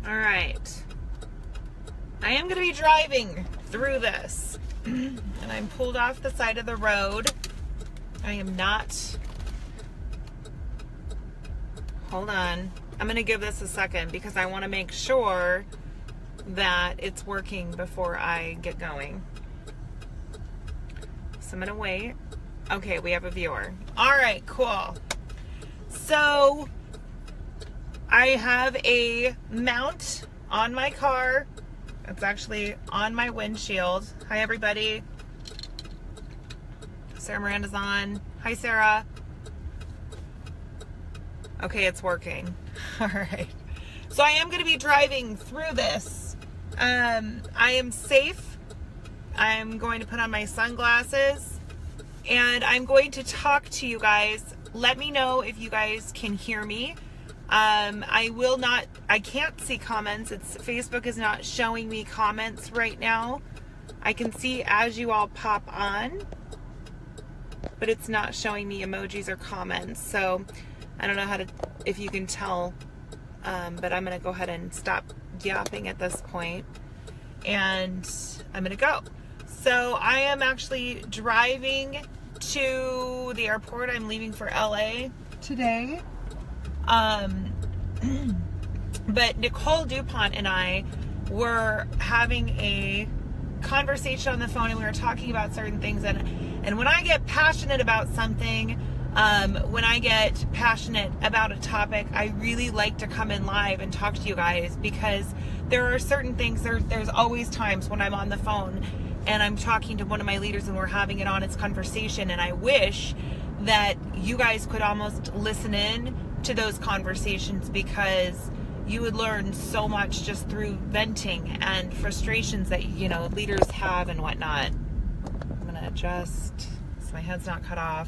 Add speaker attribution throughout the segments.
Speaker 1: All right. I am going to be driving through this. And I'm pulled off the side of the road. I am not... Hold on. I'm going to give this a second because I want to make sure that it's working before I get going. So I'm going to wait. Okay, we have a viewer. All right, cool. So I have a mount on my car. It's actually on my windshield. Hi, everybody. Sarah Miranda's on. Hi, Sarah. Okay, it's working. All right. So I am going to be driving through this. I am safe. I'm going to put on my sunglasses. And I'm going to talk to you guys. Let me know if you guys can hear me. I can't see comments. Facebook is not showing me comments right now. I can see as you all pop on, but it's not showing me emojis or comments. So I don't know if you can tell, but I'm going to go ahead and stop yapping at this point, and I'm going to go. So I am actually driving to the airport. I'm leaving for LA today. But Nicole DuPont and I were having a conversation on the phone, and we were talking about certain things, and when I get passionate about something, when I get passionate about a topic, I really like to come in live and talk to you guys, because there are certain things, there's always times when I'm on the phone and I'm talking to one of my leaders and we're having an honest conversation, and I wish that you guys could almost listen in to those conversations, because you would learn so much just through venting and frustrations that, you know, leaders have and whatnot. I'm going to adjust so my head's not cut off.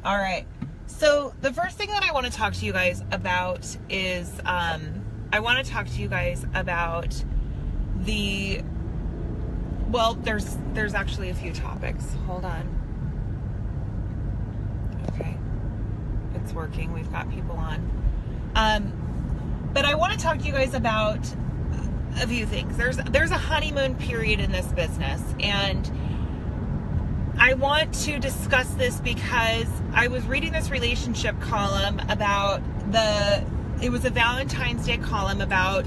Speaker 1: All right. So the first thing that I want to talk to you guys about is, I want to talk to you guys about there's actually a few topics. Hold on. Okay. It's working. We've got people on. But I want to talk to you guys about a few things. There's a honeymoon period in this business, and I want to discuss this because I was reading this relationship column about it was a Valentine's Day column about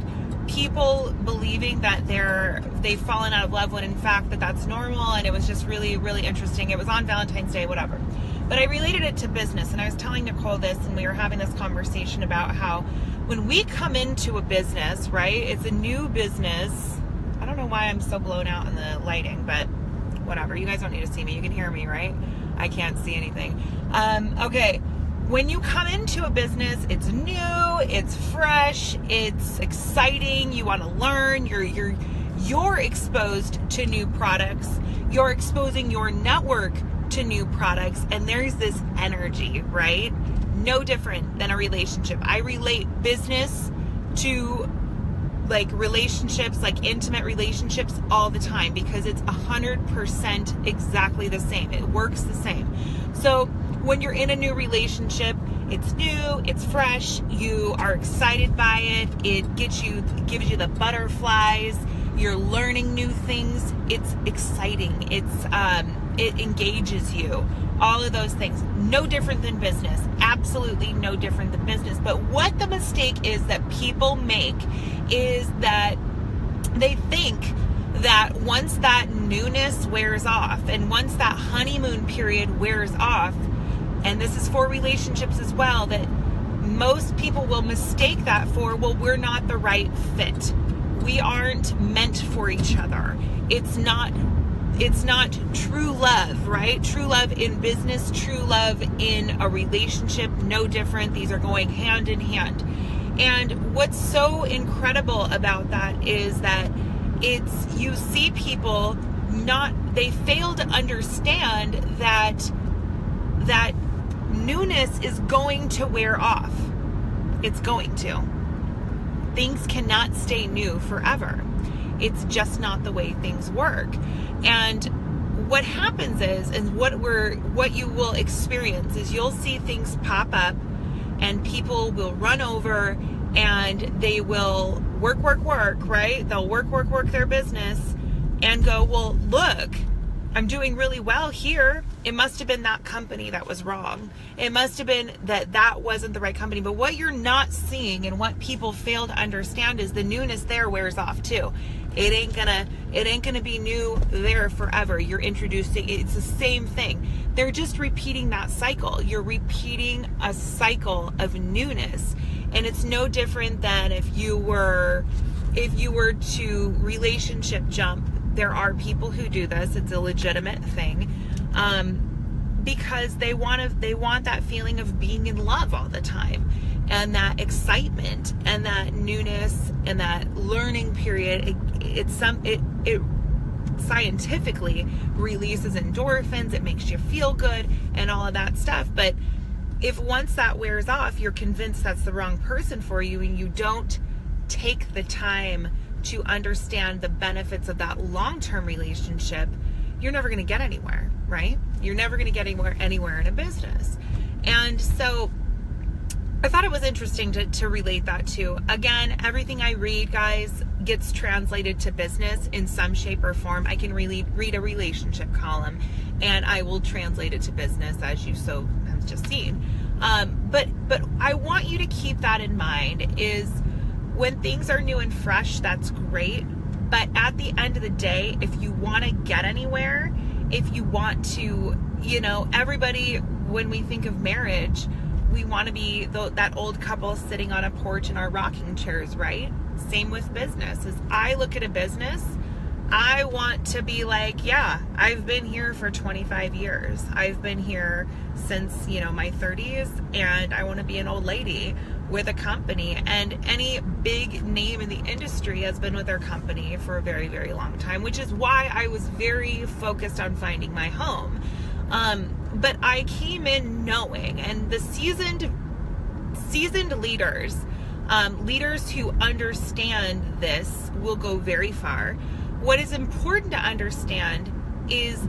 Speaker 1: people believing that they've fallen out of love, when in fact that's normal, and it was just really, really interesting. It was on Valentine's Day, whatever. But I related it to business, and I was telling Nicole this, and we were having this conversation about how when we come into a business, right, it's a new business. I don't know why I'm so blown out in the lighting, but whatever. You guys don't need to see me. You can hear me, right? I can't see anything. Okay. When you come into a business, it's new, it's fresh, it's exciting, you want to learn, you're exposed to new products, you're exposing your network to new products, and there's this energy, right? No different than a relationship. I relate business to like relationships, like intimate relationships, all the time, because it's 100% exactly the same. It works the same. So when you're in a new relationship, it's new, it's fresh, you are excited by it, it gives you the butterflies, you're learning new things, it's exciting, it engages you, all of those things. No different than business, absolutely no different than business. But what the mistake is that people make is that they think that once that newness wears off, and once that honeymoon period wears off, and this is for relationships as well, that most people will mistake that for, well, we're not the right fit. We aren't meant for each other. It's not true love, right? True love in business, true love in a relationship, no different. These are going hand in hand. And what's so incredible about that is that you see people they fail to understand that newness is going to wear off. It's going to. Things cannot stay new forever. It's just not the way things work. And what happens is what you will experience is you'll see things pop up, and people will run over and they will work, right? They'll work their business and go, well, look, I'm doing really well here. It must have been that company that was wrong. It must have been that wasn't the right company. But what you're not seeing and what people fail to understand is the newness there wears off too. It ain't gonna be new there forever. You're introducing, it's the same thing. They're just repeating that cycle. You're repeating a cycle of newness. And it's no different than if you were to relationship jump. There are people who do this. It's a legitimate thing. Because they want that feeling of being in love all the time, and that excitement and that newness and that learning period. It scientifically releases endorphins. It makes you feel good and all of that stuff. But if once that wears off, you're convinced that's the wrong person for you, and you don't take the time to understand the benefits of that long-term relationship, you're never going to get anywhere, right? You're never going to get anywhere in a business. And so I thought it was interesting to relate that to. Again, everything I read, guys, gets translated to business in some shape or form. I can read a relationship column and I will translate it to business, as you so have just seen. But I want you to keep that in mind, is when things are new and fresh, that's great. But at the end of the day, if you want to get anywhere, if you want to, everybody, when we think of marriage, we want to be that old couple sitting on a porch in our rocking chairs, right? Same with business. As I look at a business, I want to be like, yeah, I've been here for 25 years. I've been here since, my 30s, and I want to be an old lady with a company. And any big name in the industry has been with their company for a very, very long time, which is why I was very focused on finding my home. But I came in knowing, and the seasoned leaders, leaders who understand this will go very far. What is important to understand is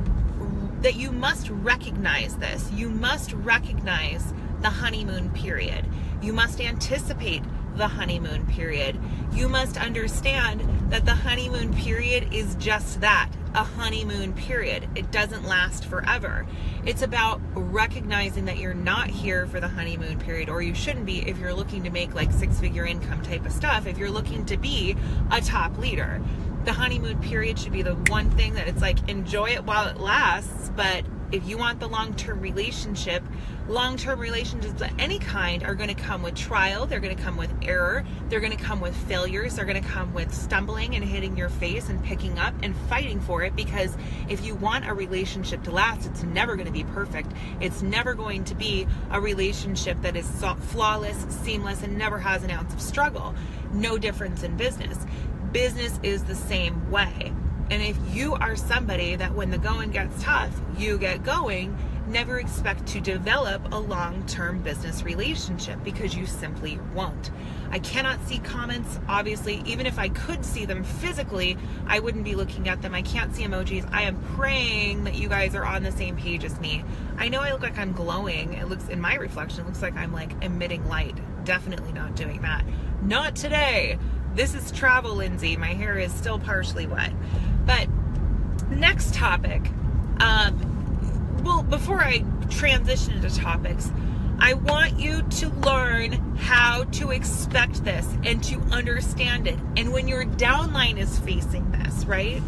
Speaker 1: that you must recognize this. You must recognize the honeymoon period. You must anticipate the honeymoon period. You must understand that the honeymoon period is just that, a honeymoon period. It doesn't last forever. It's about recognizing that you're not here for the honeymoon period, or you shouldn't be if you're looking to make like six-figure income type of stuff. If you're looking to be a top leader, the honeymoon period should be the one thing that it's like, enjoy it while it lasts. But if you want the long-term relationships of any kind are going to come with trial. They're going to come with error. They're going to come with failures. They're going to come with stumbling and hitting your face and picking up and fighting for it. Because if you want a relationship to last, it's never going to be perfect. It's never going to be a relationship that is flawless, seamless, and never has an ounce of struggle. No difference in business. Business is the same way. And if you are somebody that when the going gets tough, you get going, never expect to develop a long-term business relationship, because you simply won't. I cannot see comments, obviously. Even if I could see them physically, I wouldn't be looking at them. I can't see emojis. I am praying that you guys are on the same page as me. I know I look like I'm glowing. It looks, in my reflection, it looks like I'm like emitting light. Definitely not doing that. Not today. This is travel, Lindsay. My hair is still partially wet. But next topic, well, before I transition into topics, I want you to learn how to expect this and to understand it. And when your downline is facing this, right?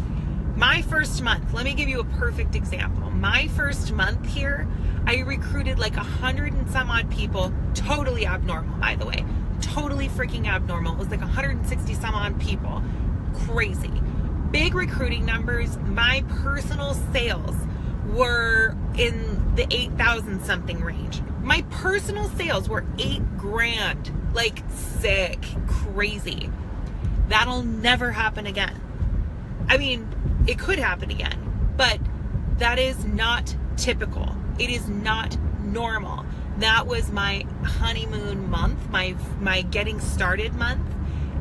Speaker 1: My first month, let me give you a perfect example. My first month here, I recruited like 100 and some odd people, totally abnormal, by the way. Totally freaking abnormal. It was like 160 some odd people. Crazy. Big recruiting numbers. My personal sales were in the 8,000 something range. My personal sales were $8,000. Like sick, crazy. That'll never happen again. I mean, it could happen again, but that is not typical. It is not normal. That was my honeymoon month, my getting started month.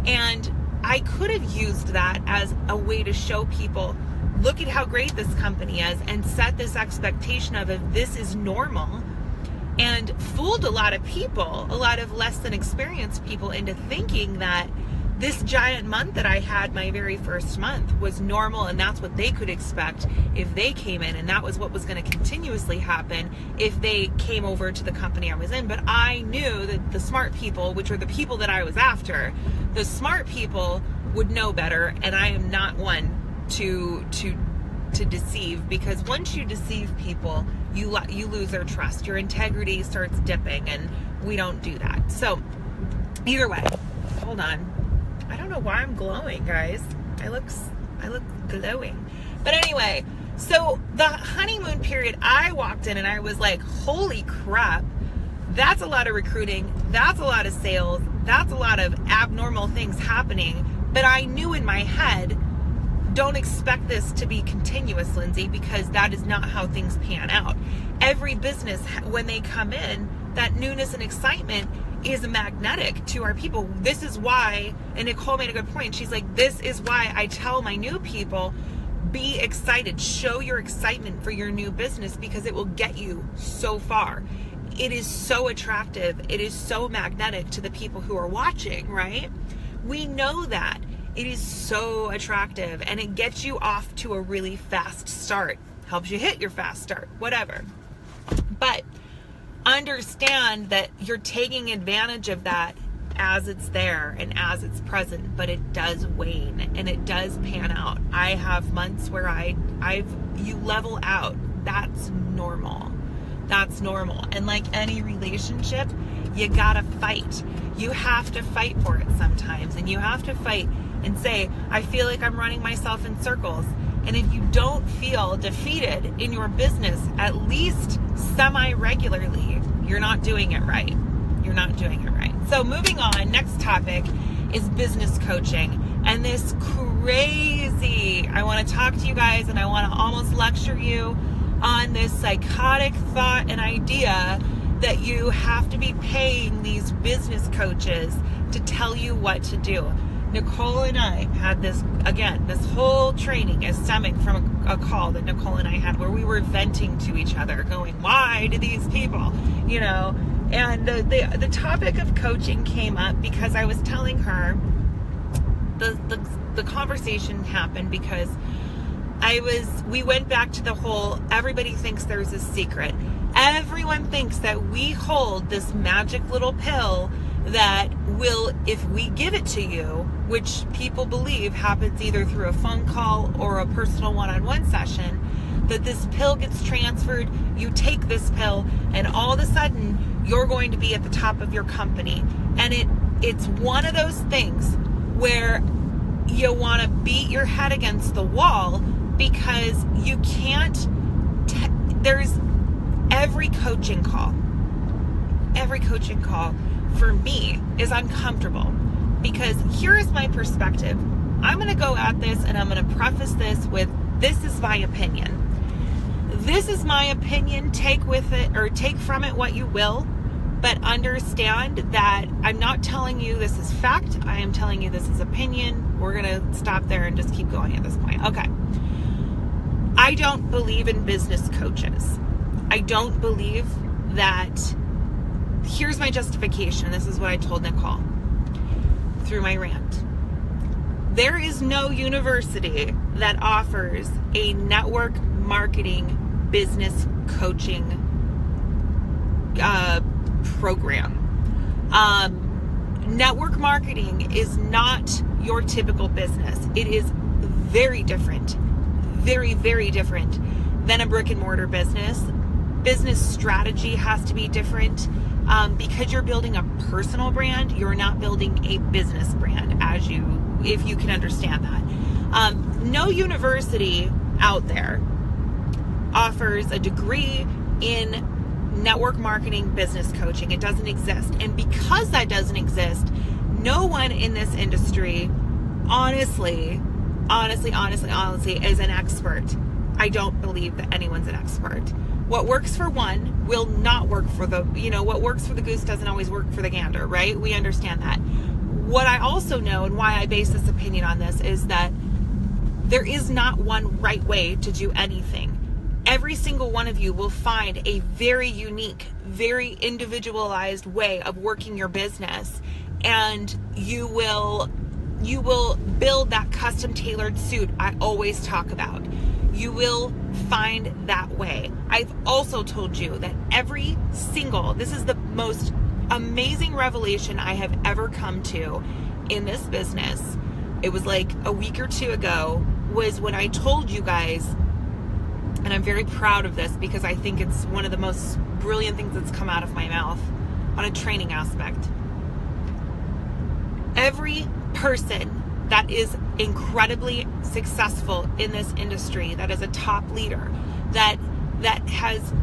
Speaker 1: And I could have used that as a way to show people, look at how great this company is, and set this expectation of if this is normal, and fooled a lot of people, a lot of less than experienced people, into thinking that this giant month that I had, my very first month, was normal, and that's what they could expect if they came in, and that was what was going to continuously happen if they came over to the company I was in. But I knew that the smart people, which were the people that I was after, the smart people would know better, and I am not one to deceive, because once you deceive people, you lose their trust. Your integrity starts dipping, and we don't do that. So either way, hold on. I don't know why I'm glowing, guys. I look glowing. But anyway, so the honeymoon period, I walked in and I was like, holy crap, that's a lot of recruiting. That's a lot of sales. That's a lot of abnormal things happening. But I knew in my head, don't expect this to be continuous, Lindsay, because that is not how things pan out. Every business, when they come in, that newness and excitement is magnetic to our people. This is why, and Nicole made a good point. She's like, this is why I tell my new people, be excited. Show your excitement for your new business, because it will get you so far. It is so attractive. It is so magnetic to the people who are watching, right? We know that. It is so attractive, and it gets you off to a really fast start. Helps you hit your fast start, whatever. But understand that you're taking advantage of that as it's there and as it's present, but it does wane and it does pan out. I have months where you level out. That's normal. That's normal. And like any relationship, you gotta fight. You have to fight for it sometimes, and you have to fight and say, I feel like I'm running myself in circles. And if you don't feel defeated in your business at least semi-regularly, you're not doing it right. You're not doing it right. So moving on, next topic is business coaching. And this crazy, I want to talk to you guys, and I want to almost lecture you on this psychotic thought and idea that you have to be paying these business coaches to tell you what to do. Nicole and I had this, again, this whole training is stemming from a call that Nicole and I had where we were venting to each other, going, why do these people, and the topic of coaching came up because I was telling her, the conversation happened because we went back to the whole, everybody thinks there's a secret. Everyone thinks that we hold this magic little pill that will, if we give it to you, which people believe happens either through a phone call or a personal one-on-one session, that this pill gets transferred, you take this pill, and all of a sudden, you're going to be at the top of your company. And it's one of those things where you want to beat your head against the wall, because you can't, there's every coaching call for me is uncomfortable, because here is my perspective. I'm going to go at this, and I'm going to preface this with, this is my opinion. This is my opinion. Take from it what you will, but understand that I'm not telling you this is fact. I am telling you this is opinion. We're going to stop there and just keep going at this point. Okay. I don't believe in business coaches. I don't believe that. Here's my justification. This is what I told Nicole through my rant. There is no university that offers a network marketing business coaching program. Network marketing is not your typical business. It is very different, very, very different than a brick and mortar business. Business strategy has to be different. Because you're building a personal brand, you're not building a business brand, if you can understand that. No university out there offers a degree in network marketing business coaching. It doesn't exist. And because that doesn't exist, no one in this industry, honestly, is an expert. I don't believe that anyone's an expert. What works for one will not work for what works for the goose doesn't always work for the gander, right? We understand that. What I also know, and why I base this opinion on this, is that there is not one right way to do anything. every single one of you will find a very unique, very individualized way of working your business, and you will build that custom tailored suit I always talk about. You will find that way. I've also told you that this is the most amazing revelation I have ever come to in this business. It was like a week or two ago, was when I told you guys, and I'm very proud of this because I think it's one of the most brilliant things that's come out of my mouth on a training aspect. Every person that is incredibly successful in this industry, that is a top leader, that has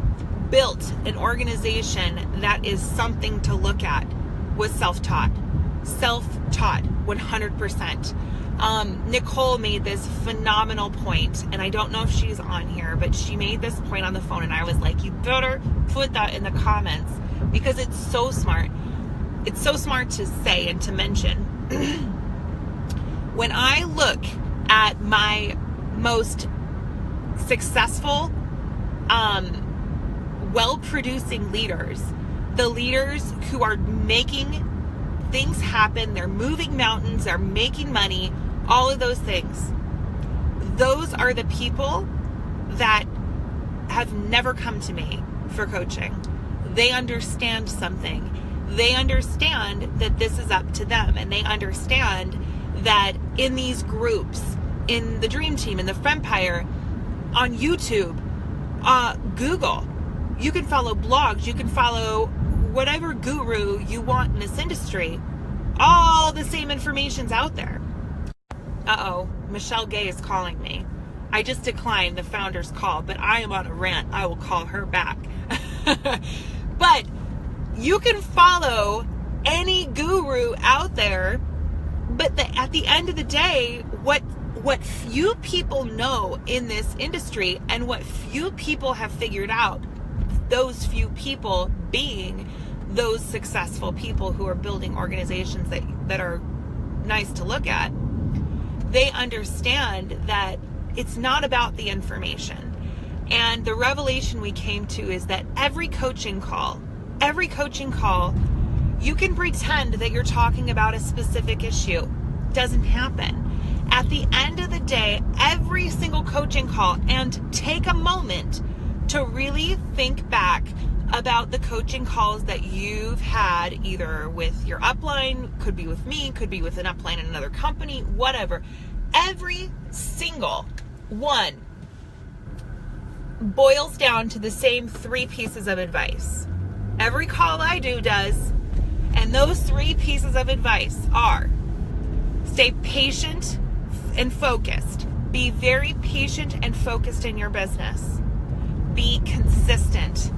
Speaker 1: built an organization that is something to look at, was self-taught. Self-taught, 100%. Nicole made this phenomenal point, and I don't know if she's on here, but she made this point on the phone, and I was like, you better put that in the comments because it's so smart. It's so smart to say and to mention. When I look at my most successful, well-producing leaders, the leaders who are making things happen, they're moving mountains, they're making money, all of those things. Those are the people that have never come to me for coaching. They understand something. They understand that this is up to them, and they understand that in these groups, in the Dream Team, in the Frempire, on YouTube, Google, you can follow blogs, you can follow whatever guru you want in this industry. All the same information's out there. Michelle Gay is calling me. I just declined the founder's call, but I am on a rant. I will call her back. But you can follow any guru out there, but at the end of the day, what few people know in this industry and what few people have figured out, those few people being those successful people who are building organizations that are nice to look at, they understand that it's not about the information. And the revelation we came to is that every coaching call, you can pretend that you're talking about a specific issue. Doesn't happen. At the end of the day, every single coaching call, and take a moment to really think back about the coaching calls that you've had, either with your upline, could be with me, could be with an upline in another company, whatever. Every single one boils down to the same 3 pieces of advice. Every call I do does. And those 3 pieces of advice are: stay patient and focused. Be very patient and focused in your business. Be consistent.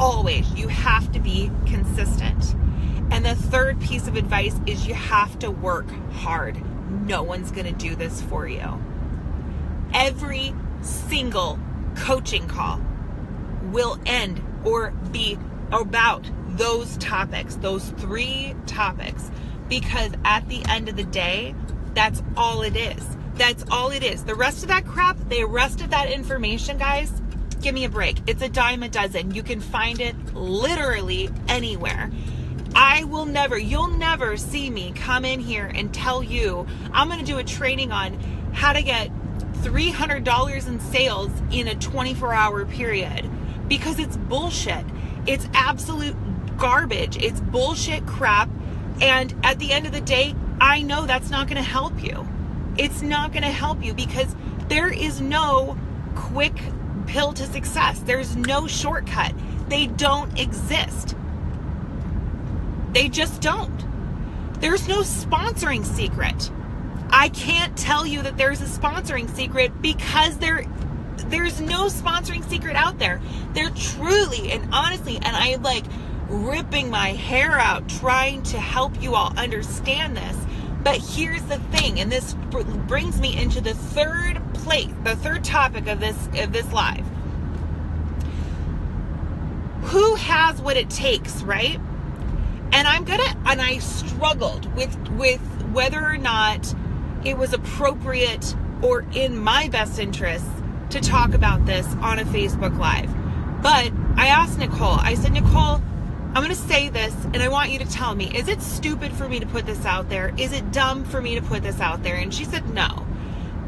Speaker 1: Always. You have to be consistent. And the 3rd piece of advice is you have to work hard. No one's going to do this for you. Every single coaching call will end or be about those topics, those 3 topics, because at the end of the day, that's all it is. That's all it is. The rest of that crap, the rest of that information, guys, give me a break. It's a dime a dozen. You can find it literally anywhere. You'll never see me come in here and tell you, I'm going to do a training on how to get $300 in sales in a 24-hour period, because it's bullshit. It's absolute garbage. It's bullshit crap. And at the end of the day, I know that's not going to help you. It's not going to help you because there is no quick pill to success. There's no shortcut. They don't exist. They just don't. There's no sponsoring secret. I can't tell you that there's a sponsoring secret because there's no sponsoring secret out there. They're truly and honestly, and I like ripping my hair out trying to help you all understand this. But here's the thing, and this brings me into the third topic of this live. Who has what it takes, right? And I struggled with whether or not it was appropriate or in my best interest to talk about this on a Facebook Live. But I asked Nicole, I said, Nicole, I'm going to say this, and I want you to tell me, is it stupid for me to put this out there? Is it dumb for me to put this out there? And she said, no.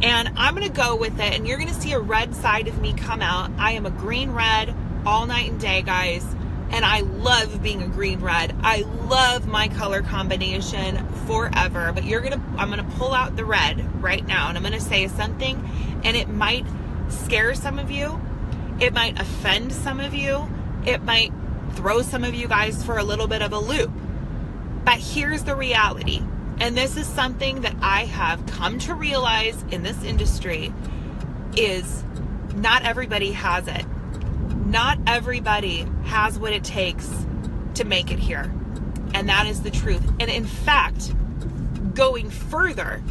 Speaker 1: And I'm going to go with it, and you're going to see a red side of me come out. I am a green red all night and day, guys, and I love being a green red. I love my color combination forever, but I'm going to pull out the red right now, and I'm going to say something, and it might scare some of you. It might offend some of you. It might throw some of you guys for a little bit of a loop. But here's the reality. And this is something that I have come to realize in this industry is not everybody has it. Not everybody has what it takes to make it here. And that is the truth. And in fact, going further,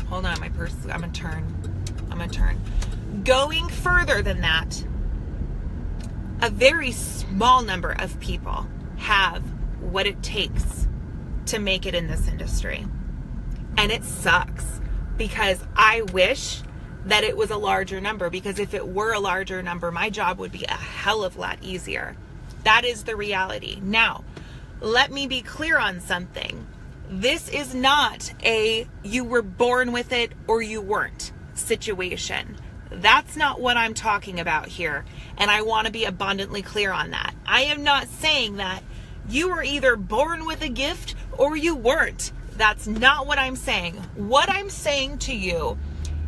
Speaker 1: hold on, my purse, I'm gonna turn. Going further than that, a very small number of people have what it takes to make it in this industry. And it sucks because I wish that it was a larger number, because if it were a larger number, my job would be a hell of a lot easier. That is the reality. Now, let me be clear on something. This is not a you were born with it or you weren't situation. That's not what I'm talking about here. And I want to be abundantly clear on that. I am not saying that you were either born with a gift or you weren't. That's not what I'm saying. What I'm saying to you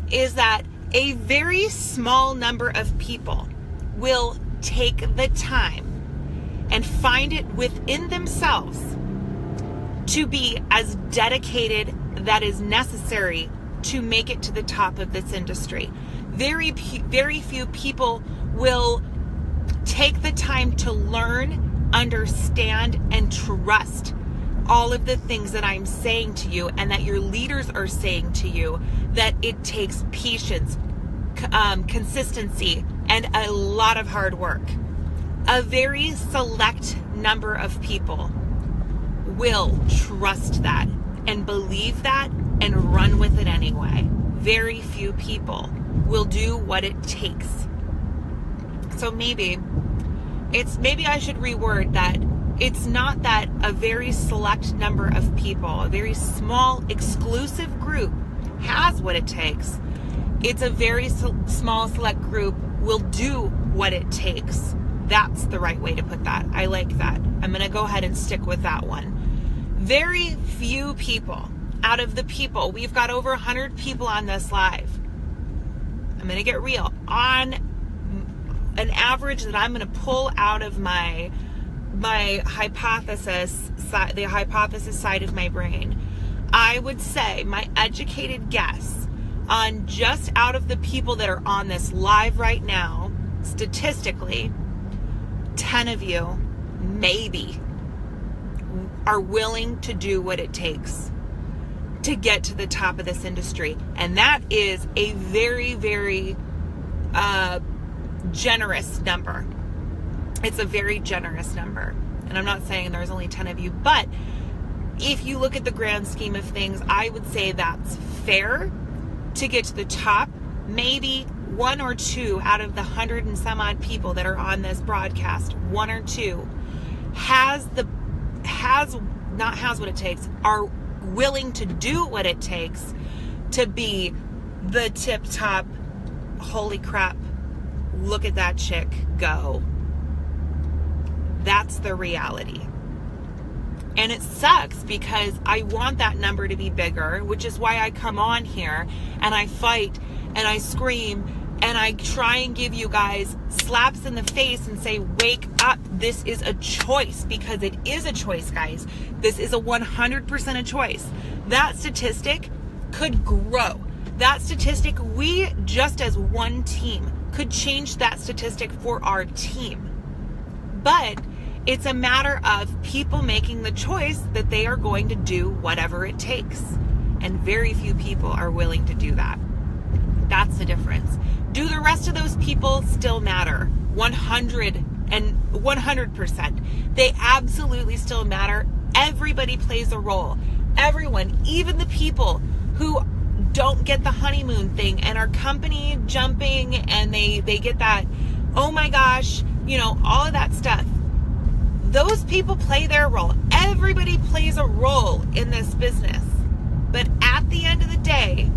Speaker 1: is that a very small number of people will take the time and find it within themselves to be as dedicated that is necessary to make it to the top of this industry. Very few people will take the time to learn, understand, and trust all of the things that I'm saying to you and that your leaders are saying to you, that it takes patience, consistency, and a lot of hard work. A very select number of people will trust that and believe that and run with it anyway. Very few people will do what it takes. So maybe I should reword that. It's not that a very select number of people, a very small exclusive group has what it takes. It's a very small select group will do what it takes. That's the right way to put that. I like that. I'm going to go ahead and stick with that one. Very few people out of the people, we've got over 100 people on this live. I'm going to get real. On an average that I'm going to pull out of my hypothesis, the hypothesis side of my brain, I would say my educated guess on just out of the people that are on this live right now, statistically, 10 of you maybe are willing to do what it takes to get to the top of this industry. And that is a very, very generous number. It's a very generous number. And I'm not saying there's only 10 of you, but if you look at the grand scheme of things, I would say that's fair to get to the top. Maybe one or two out of the 100 and some odd people that are on this broadcast, one or two has what it takes, are willing to do what it takes to be the tip top, holy crap, look at that chick go. That's the reality. And it sucks because I want that number to be bigger, which is why I come on here and I fight and I scream and I try and give you guys slaps in the face and say, wake up. This is a choice, because it is a choice, guys. This is a 100% a choice. That statistic could grow. That statistic, we just as one team could change that statistic for our team. But it's a matter of people making the choice that they are going to do whatever it takes. And very few people are willing to do that. That's the difference. Do the rest of those people still matter? 100%. They absolutely still matter. Everybody plays a role. Everyone, even the people who don't get the honeymoon thing and are company jumping, and they get that, oh my gosh, all of that stuff. Those people play their role. Everybody plays a role in this business. But at the end of the day,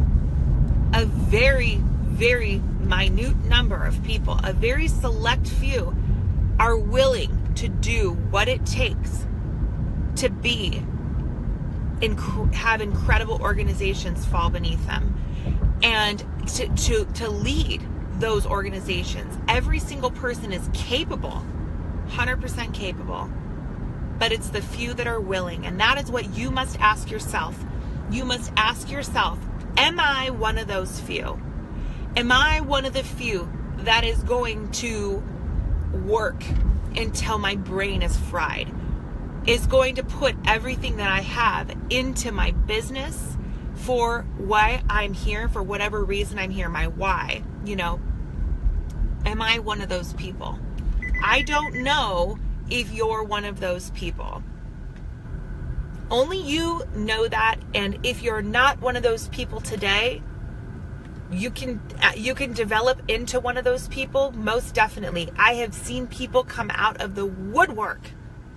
Speaker 1: a very, very minute number of people, a very select few, are willing to do what it takes to have incredible organizations fall beneath them, and to lead those organizations. Every single person is capable, 100% capable, but it's the few that are willing. And that is what you must ask yourself. You must ask yourself, am I one of those few? Am I one of the few that is going to work until my brain is fried? Is going to put everything that I have into my business for why I'm here, for whatever reason I'm here, my why, Am I one of those people? I don't know if you're one of those people. Only you know that, and if you're not one of those people today, you can develop into one of those people, most definitely. I have seen people come out of the woodwork,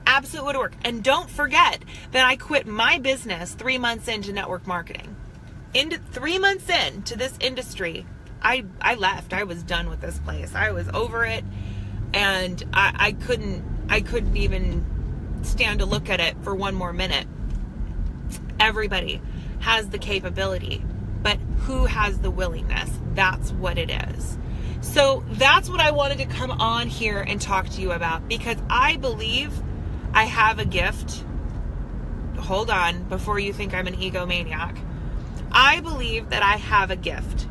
Speaker 1: absolute woodwork. And don't forget that I quit my business 3 months into network marketing. 3 months into this industry, I left. I was done with this place. I was over it, and I couldn't even stand to look at it for one more minute. Everybody has the capability, but who has the willingness? That's what it is. So that's what I wanted to come on here and talk to you about, because I believe I have a gift. Hold on, before you think I'm an egomaniac. I believe that I have a gift.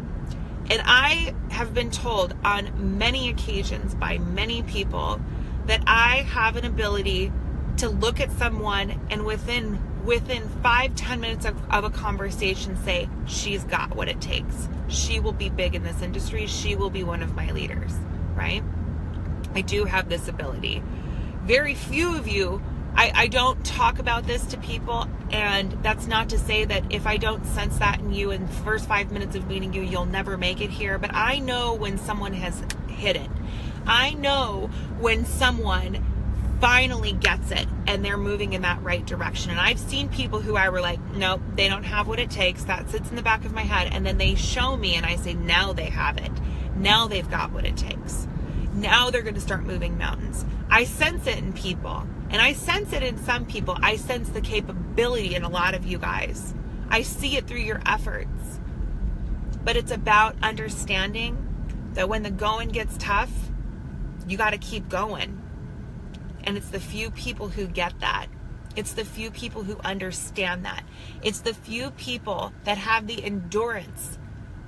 Speaker 1: And I have been told on many occasions by many people that I have an ability to look at someone and within 5-10 minutes of a conversation say, she's got what it takes. She will be big in this industry. She will be one of my leaders, right? I do have this ability. Very few of you, I don't talk about this to people, and that's not to say that if I don't sense that in you in the first 5 minutes of meeting you, you'll never make it here. But I know when someone has hit it. I know when someone finally gets it and they're moving in that right direction. And I've seen people who I were like, nope, they don't have what it takes. That sits in the back of my head. And then they show me and I say, now they have it. Now they've got what it takes. Now they're going to start moving mountains. I sense it in people, and I sense it in some people. I sense the capability in a lot of you guys. I see it through your efforts. But it's about understanding that when the going gets tough, you got to keep going. And it's the few people who get that. It's the few people who understand that. It's the few people that have the endurance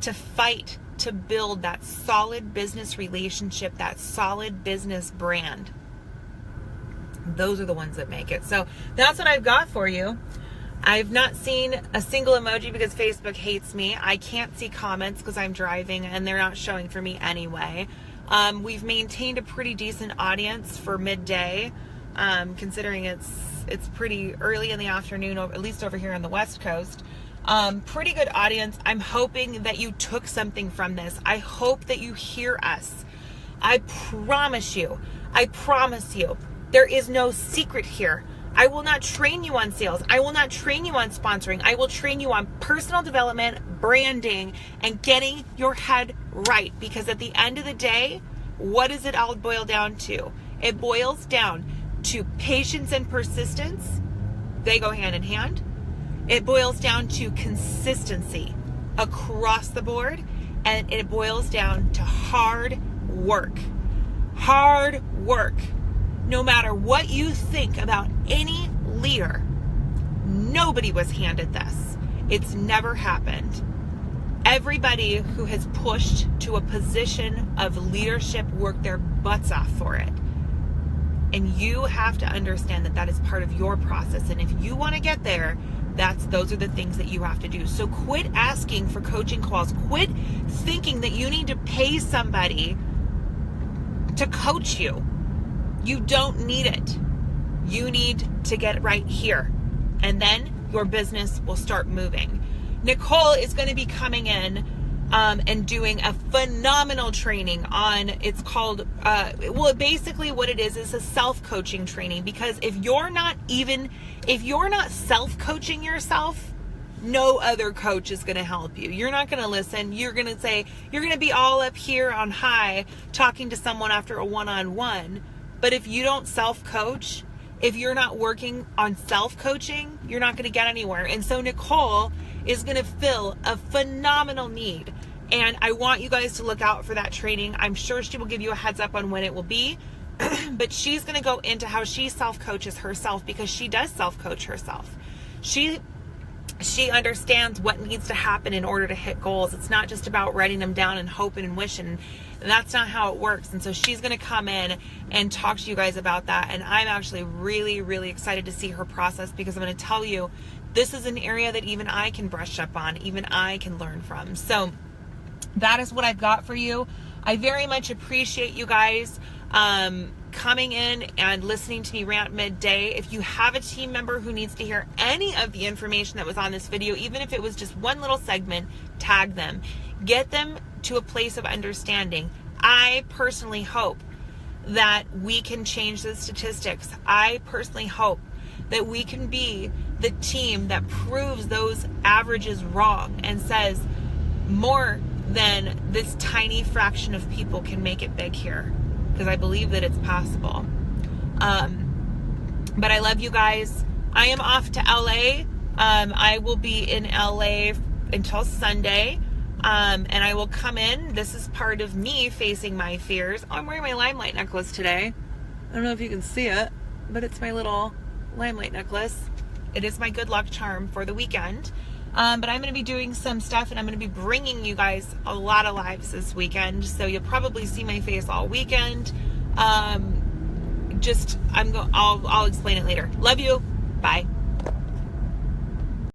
Speaker 1: to fight to build that solid business relationship, that solid business brand. Those are the ones that make it. So that's what I've got for you. I've not seen a single emoji because Facebook hates me. I can't see comments because I'm driving and they're not showing for me anyway. We've maintained a pretty decent audience for midday, considering it's pretty early in the afternoon, at least over here on the West Coast. Pretty good audience. I'm hoping that you took something from this. I hope that you hear us. I promise you, there is no secret here. I will not train you on sales. I will not train you on sponsoring. I will train you on personal development, branding, and getting your head right. Because at the end of the day, what does it all boil down to? It boils down to patience and persistence. They go hand in hand. It boils down to consistency across the board. And it boils down to hard work. Hard work. No matter what you think about any leader, nobody was handed this. It's never happened. Everybody who has pushed to a position of leadership worked their butts off for it. And you have to understand that that is part of your process. And if you want to get there, those are the things that you have to do. So quit asking for coaching calls. Quit thinking that you need to pay somebody to coach you. You don't need it. You need to get it right here. And then your business will start moving. Nicole is going to be coming in and doing a phenomenal training on, it's called, basically what it is a self-coaching training, because if you're not self-coaching yourself, no other coach is going to help you. You're not going to listen. You're going to be all up here on high talking to someone after a one-on-one. But if you don't self-coach, if you're not working on self-coaching, you're not going to get anywhere. And so Nicole is going to fill a phenomenal need. And I want you guys to look out for that training. I'm sure she will give you a heads up on when it will be. But she's going to go into how she self-coaches herself, because she does self-coach herself. She understands what needs to happen in order to hit goals. It's not just about writing them down and hoping and wishing. That's not how it works. And so she's going to come in and talk to you guys about that. And I'm actually really, really excited to see her process, because I'm going to tell you, this is an area that even I can brush up on, even I can learn from. So that is what I've got for you. I very much appreciate you guys coming in and listening to me rant midday. If you have a team member who needs to hear any of the information that was on this video, even if it was just one little segment, tag them. Get them to a place of understanding. I personally hope that we can change the statistics. I personally hope that we can be the team that proves those averages wrong and says more than this tiny fraction of people can make it big here, because I believe that it's possible. But I love you guys. I am off to LA. I will be in LA until Sunday. And I will come in. This is part of me facing my fears. Oh, I'm wearing my limelight necklace today. I don't know if you can see it, but it's my little limelight necklace. It is my good luck charm for the weekend. But I'm going to be doing some stuff, and I'm going to be bringing you guys a lot of lives this weekend. So you'll probably see my face all weekend. I'll explain it later. Love you. Bye.